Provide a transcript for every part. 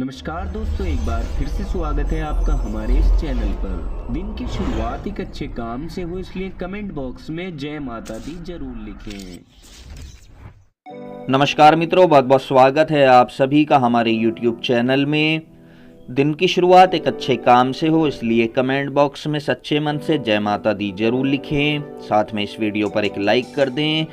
नमस्कार दोस्तों, एक बार फिर से स्वागत है आपका हमारे इस चैनल पर। दिन की शुरुआत एक अच्छे काम से हो, इसलिए कमेंट बॉक्स में जय माता दी जरूर लिखें। नमस्कार मित्रों, बहुत बहुत स्वागत है आप सभी का हमारे YouTube चैनल में। दिन की शुरुआत एक अच्छे काम से हो, इसलिए कमेंट बॉक्स में सच्चे मन से जय माता दी जरूर लिखें। साथ में इस वीडियो पर एक लाइक कर दें।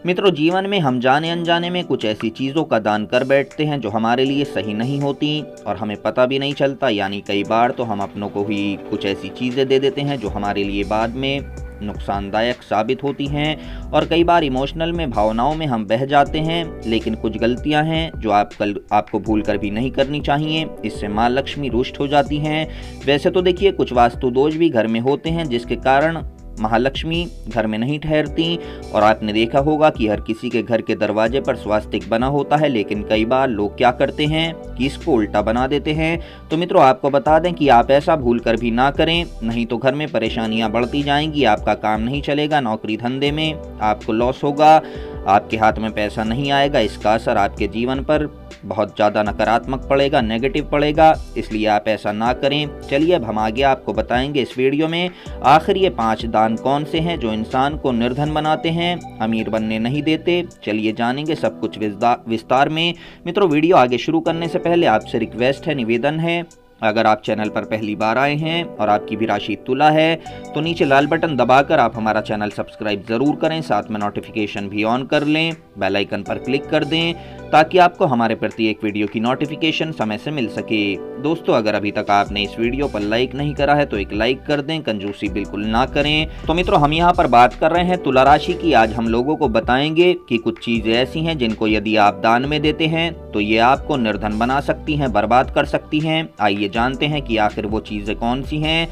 मित्रों, जीवन में हम जाने अनजाने में कुछ ऐसी चीज़ों का दान कर बैठते हैं जो हमारे लिए सही नहीं होती और हमें पता भी नहीं चलता। यानी कई बार तो हम अपनों को ही कुछ ऐसी चीज़ें दे देते हैं जो हमारे लिए बाद में नुकसानदायक साबित होती हैं। और कई बार इमोशनल में, भावनाओं में हम बह जाते हैं। लेकिन कुछ गलतियां हैं जो आपको भूल कर भी नहीं करनी चाहिए। इससे माँ लक्ष्मी रुष्ट हो जाती हैं। वैसे तो देखिए, कुछ वास्तु दोष भी घर में होते हैं जिसके कारण महालक्ष्मी घर में नहीं ठहरती। और आपने देखा होगा कि हर किसी के घर के दरवाजे पर स्वास्तिक बना होता है, लेकिन कई बार लोग क्या करते हैं कि इसको उल्टा बना देते हैं। तो मित्रों, आपको बता दें कि आप ऐसा भूल कर भी ना करें, नहीं तो घर में परेशानियां बढ़ती जाएंगी। आपका काम नहीं चलेगा, नौकरी धंधे में आपको लॉस होगा, आपके हाथ में पैसा नहीं आएगा। इसका असर आपके जीवन पर बहुत ज़्यादा नकारात्मक पड़ेगा, नेगेटिव पड़ेगा। इसलिए आप ऐसा ना करें। चलिए, अब हम आगे आपको बताएंगे इस वीडियो में आखिर ये 5 दान कौन से हैं जो इंसान को निर्धन बनाते हैं, अमीर बनने नहीं देते। चलिए जानेंगे सब कुछ विस्तार में। मित्रों, वीडियो आगे शुरू करने से पहले आपसे रिक्वेस्ट है, निवेदन है, अगर आप चैनल पर पहली बार आए हैं और आपकी भी राशि तुला है तो नीचे लाल बटन दबाकर आप हमारा चैनल सब्सक्राइब ज़रूर करें। साथ में नोटिफिकेशन भी ऑन कर लें, बेल आइकन पर क्लिक कर दें ताकि आपको हमारे प्रत्येक वीडियो की नोटिफिकेशन समय से मिल सके। दोस्तों, अगर अभी तक आपने इस वीडियो पर लाइक नहीं करा है तो एक लाइक कर दें, कंजूसी बिल्कुल ना करें। तो मित्रों, हम यहाँ पर बात कर रहे हैं तुला राशि की। आज हम लोगों को बताएंगे कि कुछ चीज़ें ऐसी हैं जिनको यदि आप दान में देते हैं तो ये आपको निर्धन बना सकती हैं, बर्बाद कर सकती हैं। आइए जानते हैं कि आखिर वो चीज़ें कौन सी हैं।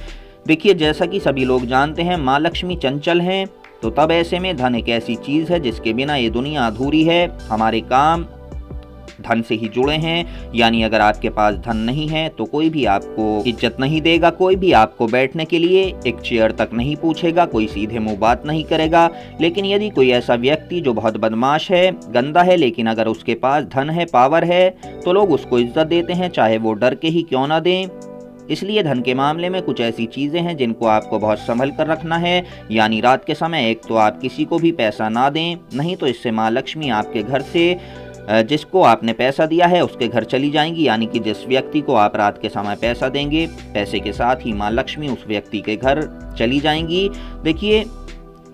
देखिए, जैसा कि सभी लोग जानते हैं, माँ लक्ष्मी चंचल हैं, तो तब ऐसे में धन एक ऐसी चीज़ है जिसके बिना ये दुनिया अधूरी है। हमारे काम धन से ही जुड़े हैं। यानी अगर आपके पास धन नहीं है तो कोई भी आपको इज्जत नहीं देगा, कोई भी आपको बैठने के लिए एक चेयर तक नहीं पूछेगा, कोई सीधे मुंह बात नहीं करेगा। लेकिन यदि कोई ऐसा व्यक्ति जो बहुत बदमाश है, गंदा है, लेकिन अगर उसके पास धन है, पावर है, तो लोग उसको इज्जत देते हैं, चाहे वो डर के ही क्यों ना दें। इसलिए धन के मामले में कुछ ऐसी चीज़ें हैं जिनको आपको बहुत संभल कर रखना है। यानी रात के समय एक तो आप किसी को भी पैसा ना दें, नहीं तो इससे माँ लक्ष्मी आपके घर से, जिसको आपने पैसा दिया है उसके घर चली जाएंगी। यानी कि जिस व्यक्ति को आप रात के समय पैसा देंगे, पैसे के साथ ही माँ लक्ष्मी उस व्यक्ति के घर चली जाएंगी। देखिए,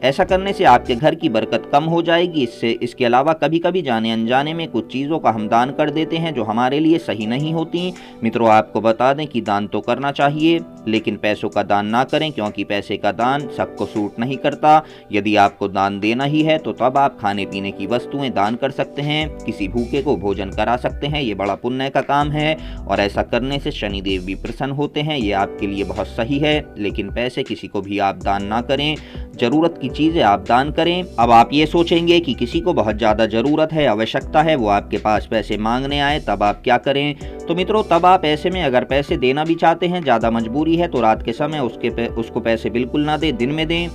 ऐसा करने से आपके घर की बरकत कम हो जाएगी। इसके अलावा कभी कभी जाने अनजाने में कुछ चीज़ों का हम दान कर देते हैं जो हमारे लिए सही नहीं होती। मित्रों, आपको बता दें कि दान तो करना चाहिए, लेकिन पैसों का दान ना करें, क्योंकि पैसे का दान सबको सूट नहीं करता। यदि आपको दान देना ही है तो तब आप खाने पीने की वस्तुएं दान कर सकते हैं, किसी भूखे को भोजन करा सकते हैं। ये बड़ा पुण्य का काम है और ऐसा करने से शनिदेव भी प्रसन्न होते हैं। ये आपके लिए बहुत सही है। लेकिन पैसे किसी को भी आप दान ना करें, जरूरत की चीज़ें आप दान करें। अब आप ये सोचेंगे कि किसी को बहुत ज़्यादा ज़रूरत है, आवश्यकता है, वो आपके पास पैसे मांगने आए, तब आप क्या करें। तो मित्रों, तब आप ऐसे में अगर पैसे देना भी चाहते हैं, ज़्यादा मजबूरी है, तो रात के समय उसको पैसे बिल्कुल ना दें, दिन में दें।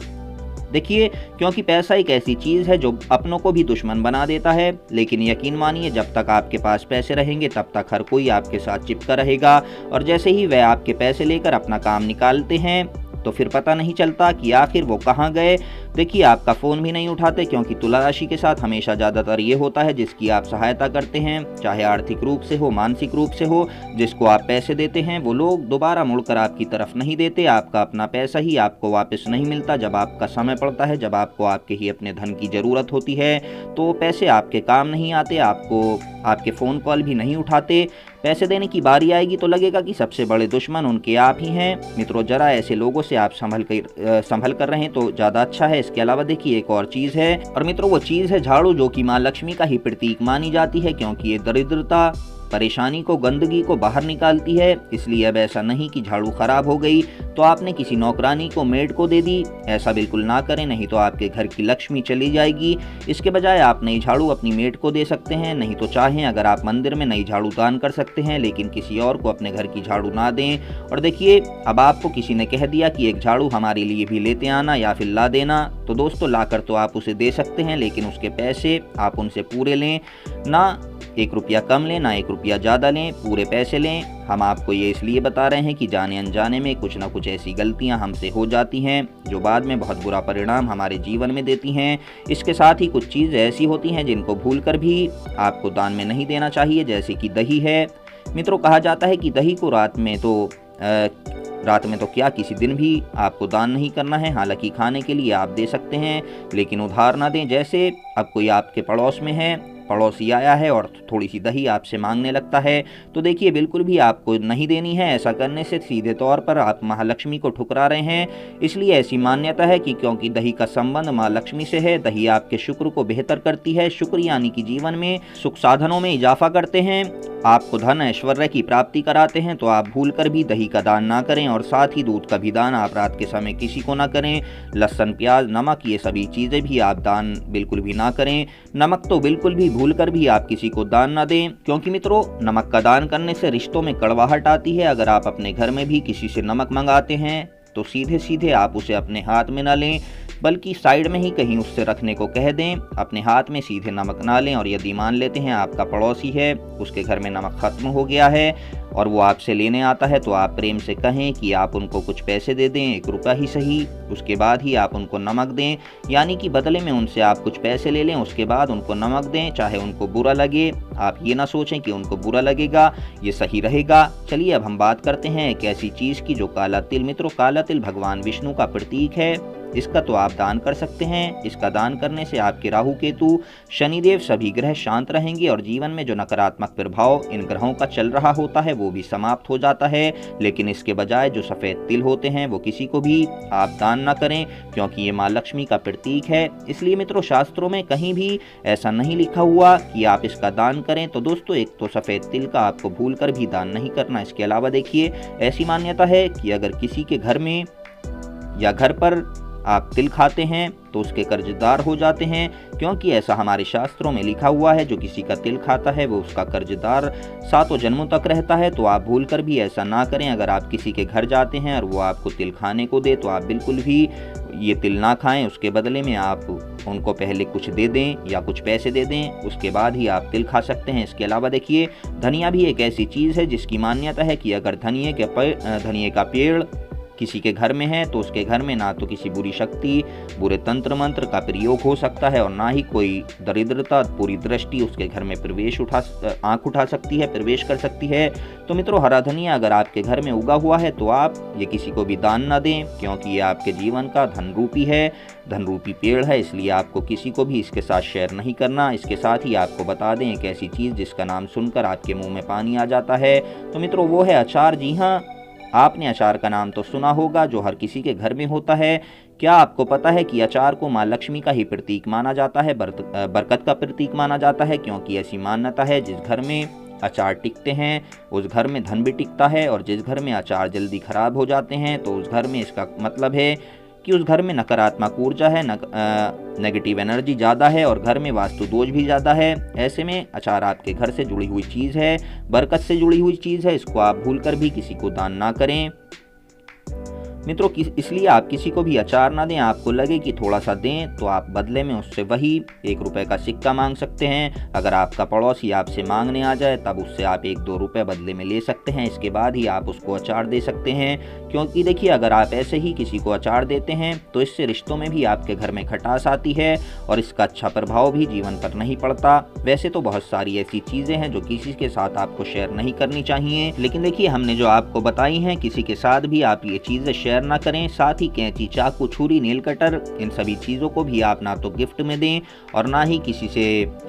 देखिए, क्योंकि पैसा एक ऐसी चीज़ है जो अपनों को भी दुश्मन बना देता है। लेकिन यकीन मानिए, जब तक आपके पास पैसे रहेंगे तब तक हर कोई आपके साथ चिपका रहेगा। और जैसे ही वह आपके पैसे लेकर अपना काम निकालते हैं तो फिर पता नहीं चलता कि आखिर वो कहाँ गए। देखिए, आपका फ़ोन भी नहीं उठाते, क्योंकि तुला राशि के साथ हमेशा ज़्यादातर ये होता है जिसकी आप सहायता करते हैं, चाहे आर्थिक रूप से हो, मानसिक रूप से हो, जिसको आप पैसे देते हैं, वो लोग दोबारा मुड़कर आपकी तरफ नहीं देते। आपका अपना पैसा ही आपको वापस नहीं मिलता। जब आपका समय पड़ता है, जब आपको आपके ही अपने धन की ज़रूरत होती है, तो पैसे आपके काम नहीं आते, आपके फ़ोन कॉल भी नहीं उठाते। पैसे देने की बारी आएगी तो लगेगा कि सबसे बड़े दुश्मन उनके आप ही हैं। मित्रों, जरा ऐसे लोगों से आप संभल कर रहें तो ज़्यादा अच्छा है। इसके अलावा देखिए, एक और चीज़ है, और मित्रों वो चीज़ है झाड़ू, जो कि माँ लक्ष्मी का ही प्रतीक मानी जाती है, क्योंकि ये दरिद्रता, परेशानी को, गंदगी को बाहर निकालती है। इसलिए अब ऐसा नहीं कि झाड़ू खराब हो गई तो आपने किसी नौकरानी को, मेड को दे दी। ऐसा बिल्कुल ना करें, नहीं तो आपके घर की लक्ष्मी चली जाएगी। इसके बजाय आप नई झाड़ू अपनी मेड को दे सकते हैं। नहीं तो चाहें अगर आप मंदिर में नई झाड़ू दान कर सकते हैं, लेकिन किसी और को अपने घर की झाड़ू ना दें। और देखिए, अब आपको किसी ने कह दिया कि एक झाड़ू हमारे लिए भी लेते आना या फिर ला देना, तो दोस्तों लाकर तो आप उसे दे सकते हैं, लेकिन उसके पैसे आप उनसे पूरे लें, ना 1 रुपया कम लें ना 1 रुपया ज़्यादा लें, पूरे पैसे लें। हम आपको ये इसलिए बता रहे हैं कि जाने अनजाने में कुछ ना कुछ ऐसी गलतियां हमसे हो जाती हैं जो बाद में बहुत बुरा परिणाम हमारे जीवन में देती हैं। इसके साथ ही कुछ चीज़ ऐसी होती हैं जिनको भूलकर भी आपको दान में नहीं देना चाहिए, जैसे कि दही है। मित्रों, कहा जाता है कि दही को रात में तो क्या किसी दिन भी आपको दान नहीं करना है। हालांकि खाने के लिए आप दे सकते हैं, लेकिन उधार ना दें। जैसे अब कोई आपके पड़ोस में है, पड़ोसी आया है और थोड़ी सी दही आपसे मांगने लगता है, तो देखिए बिल्कुल भी आपको नहीं देनी है। ऐसा करने से सीधे तौर पर आप महालक्ष्मी को ठुकरा रहे हैं। इसलिए ऐसी मान्यता है कि क्योंकि दही का संबंध माँ लक्ष्मी से है, दही आपके शुक्र को बेहतर करती है। शुक्र यानी कि जीवन में सुख साधनों में इजाफा करते हैं, आपको धन ऐश्वर्य की प्राप्ति कराते हैं। तो आप भूलकर भी दही का दान ना करें, और साथ ही दूध का भी दान आप रात के समय किसी को ना करें। लहसुन, प्याज, नमक, ये सभी चीज़ें भी आप दान बिल्कुल भी ना करें। नमक तो बिल्कुल भी भूलकर भी आप किसी को दान ना दें, क्योंकि मित्रों नमक का दान करने से रिश्तों में कड़वाहट आती है। अगर आप अपने घर में भी किसी से नमक मंगाते हैं तो सीधे सीधे आप उसे अपने हाथ में ना लें, बल्कि साइड में ही कहीं उससे रखने को कह दें। अपने हाथ में सीधे नमक ना लें। और यदि मान लेते हैं आपका पड़ोसी है, उसके घर में नमक खत्म हो गया है और वो आपसे लेने आता है, तो आप प्रेम से कहें कि आप उनको कुछ पैसे दे दें, 1 रुपया ही सही, उसके बाद ही आप उनको नमक दें। यानी कि बदले में उनसे आप कुछ पैसे ले लें, उसके बाद उनको नमक दें, चाहे उनको बुरा लगे। आप ये ना सोचें कि उनको बुरा लगेगा, ये सही रहेगा। चलिए अब हम बात करते हैं एक ऐसी चीज़ की जो काला तिल। मित्रों, काला तिल भगवान विष्णु का प्रतीक है। इसका तो आप दान कर सकते हैं। इसका दान करने से आपके राहु, केतु, शनिदेव सभी ग्रह शांत रहेंगे और जीवन में जो नकारात्मक प्रभाव इन ग्रहों का चल रहा होता है वो भी समाप्त हो जाता है। लेकिन इसके बजाय जो सफ़ेद तिल होते हैं वो किसी को भी आप दान ना करें, क्योंकि ये माँ लक्ष्मी का प्रतीक है। इसलिए मित्रों, शास्त्रों में कहीं भी ऐसा नहीं लिखा हुआ कि आप इसका दान करें। तो दोस्तों, एक तो सफ़ेद तिल का आपको भूल कर भी दान नहीं करना। इसके अलावा देखिए, ऐसी मान्यता है कि अगर किसी के घर में या घर पर आप तिल खाते हैं तो उसके कर्जदार हो जाते हैं, क्योंकि ऐसा हमारे शास्त्रों में लिखा हुआ है। जो किसी का तिल खाता है वो उसका कर्जदार 7 जन्मों तक रहता है। तो आप भूलकर भी ऐसा ना करें। अगर आप किसी के घर जाते हैं और वो आपको तिल खाने को दे, तो आप बिल्कुल भी ये तिल ना खाएं। उसके बदले में आप उनको पहले कुछ दे दें या कुछ पैसे दे दें, उसके बाद ही आप तिल खा सकते हैं। इसके अलावा देखिए, धनिया भी एक ऐसी चीज़ है जिसकी मान्यता है कि अगर धनिये का पेड़ किसी के घर में है तो उसके घर में ना तो किसी बुरी शक्ति, बुरे तंत्र मंत्र का प्रयोग हो सकता है, और ना ही कोई दरिद्रता, बुरी दृष्टि उसके घर में आंख उठा सकती है, प्रवेश कर सकती है। तो मित्रों, हरा धनिया अगर आपके घर में उगा हुआ है तो आप ये किसी को भी दान ना दें, क्योंकि ये आपके जीवन का धन रूपी है, धन रूपी पेड़ है। इसलिए आपको किसी को भी इसके साथ शेयर नहीं करना। इसके साथ ही आपको बता दें एक ऐसी चीज़ जिसका नाम सुनकर आपके मुंह में पानी आ जाता है। तो मित्रों, वो है अचार। जी हाँ, आपने अचार का नाम तो सुना होगा, जो हर किसी के घर में होता है। क्या आपको पता है कि अचार को माँ लक्ष्मी का ही प्रतीक माना जाता है, बरकत का प्रतीक माना जाता है? क्योंकि ऐसी मान्यता है जिस घर में अचार टिकते हैं उस घर में धन भी टिकता है, और जिस घर में अचार जल्दी खराब हो जाते हैं तो उस घर में इसका मतलब है कि उस घर में नकारात्मक ऊर्जा है, नेगेटिव एनर्जी ज़्यादा है और घर में वास्तु दोष भी ज़्यादा है। ऐसे में अचार आपके घर से जुड़ी हुई चीज़ है, बरकत से जुड़ी हुई चीज़ है। इसको आप भूलकर भी किसी को दान ना करें। मित्रों, इसलिए आप किसी को भी अचार ना दें। आपको लगे कि थोड़ा सा दें तो आप बदले में उससे वही 1 रुपये का सिक्का मांग सकते हैं। अगर आपका पड़ोसी आपसे मांगने आ जाए तब उससे आप 1-2 रुपये बदले में ले सकते हैं। इसके बाद ही आप उसको अचार दे सकते हैं, क्योंकि देखिए, अगर आप ऐसे ही किसी को अचार देते हैं तो इससे रिश्तों में भी आपके घर में खटास आती है और इसका अच्छा प्रभाव भी जीवन पर नहीं पड़ता। वैसे तो बहुत सारी ऐसी चीज़ें हैं जो किसी के साथ आपको शेयर नहीं करनी चाहिए, लेकिन देखिए, हमने जो आपको बताई हैं, किसी के साथ भी आप ये चीज़ें शेयर ना करें। साथ ही कैंची, चाकू, छुरी, नेल कटर, इन सभी चीज़ों को भी आप ना तो गिफ्ट में दें और ना ही किसी से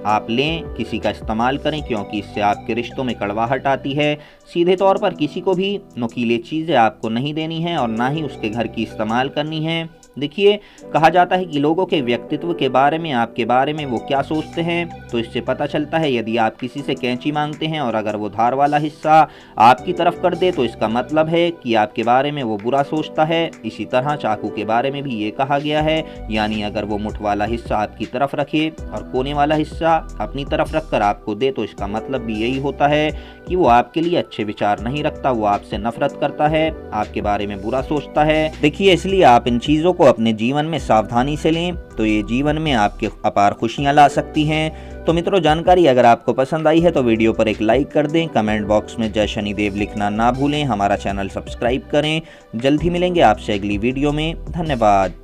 आप लें, किसी का इस्तेमाल करें, क्योंकि इससे आपके रिश्तों में कड़वाहट आती है। सीधे तौर पर किसी को भी नुकीले चीज़ें आपको नहीं देनी है और ना ही उसके घर की इस्तेमाल करनी है। देखिए, कहा जाता है कि लोगों के व्यक्तित्व के बारे में, आपके बारे में वो क्या सोचते हैं, तो इससे पता चलता है। यदि आप किसी से कैंची मांगते हैं और अगर वो धार वाला हिस्सा आपकी तरफ कर दे तो इसका मतलब है कि आपके बारे में वो बुरा सोचता है। इसी तरह चाकू के बारे में भी ये कहा गया है, यानी अगर वो मुठ वाला हिस्सा आपकी तरफ रखे और कोने वाला हिस्सा अपनी तरफ रखकर आपको दे तो इसका मतलब भी यही होता है कि वो आपके लिए अच्छे विचार नहीं रखता, वो आपसे नफरत करता है, आपके बारे में बुरा सोचता है। देखिए, इसलिए आप इन चीज़ों को अपने जीवन में सावधानी से लें तो ये जीवन में आपके अपार खुशियां ला सकती हैं। तो तो मित्रों, जानकारी अगर आपको पसंद आई है तो वीडियो पर एक लाइक कर दें, कमेंट बॉक्स में जय शनिदेव लिखना ना भूलें, हमारा चैनल सब्सक्राइब करें। जल्द ही मिलेंगे आपसे अगली वीडियो में। धन्यवाद।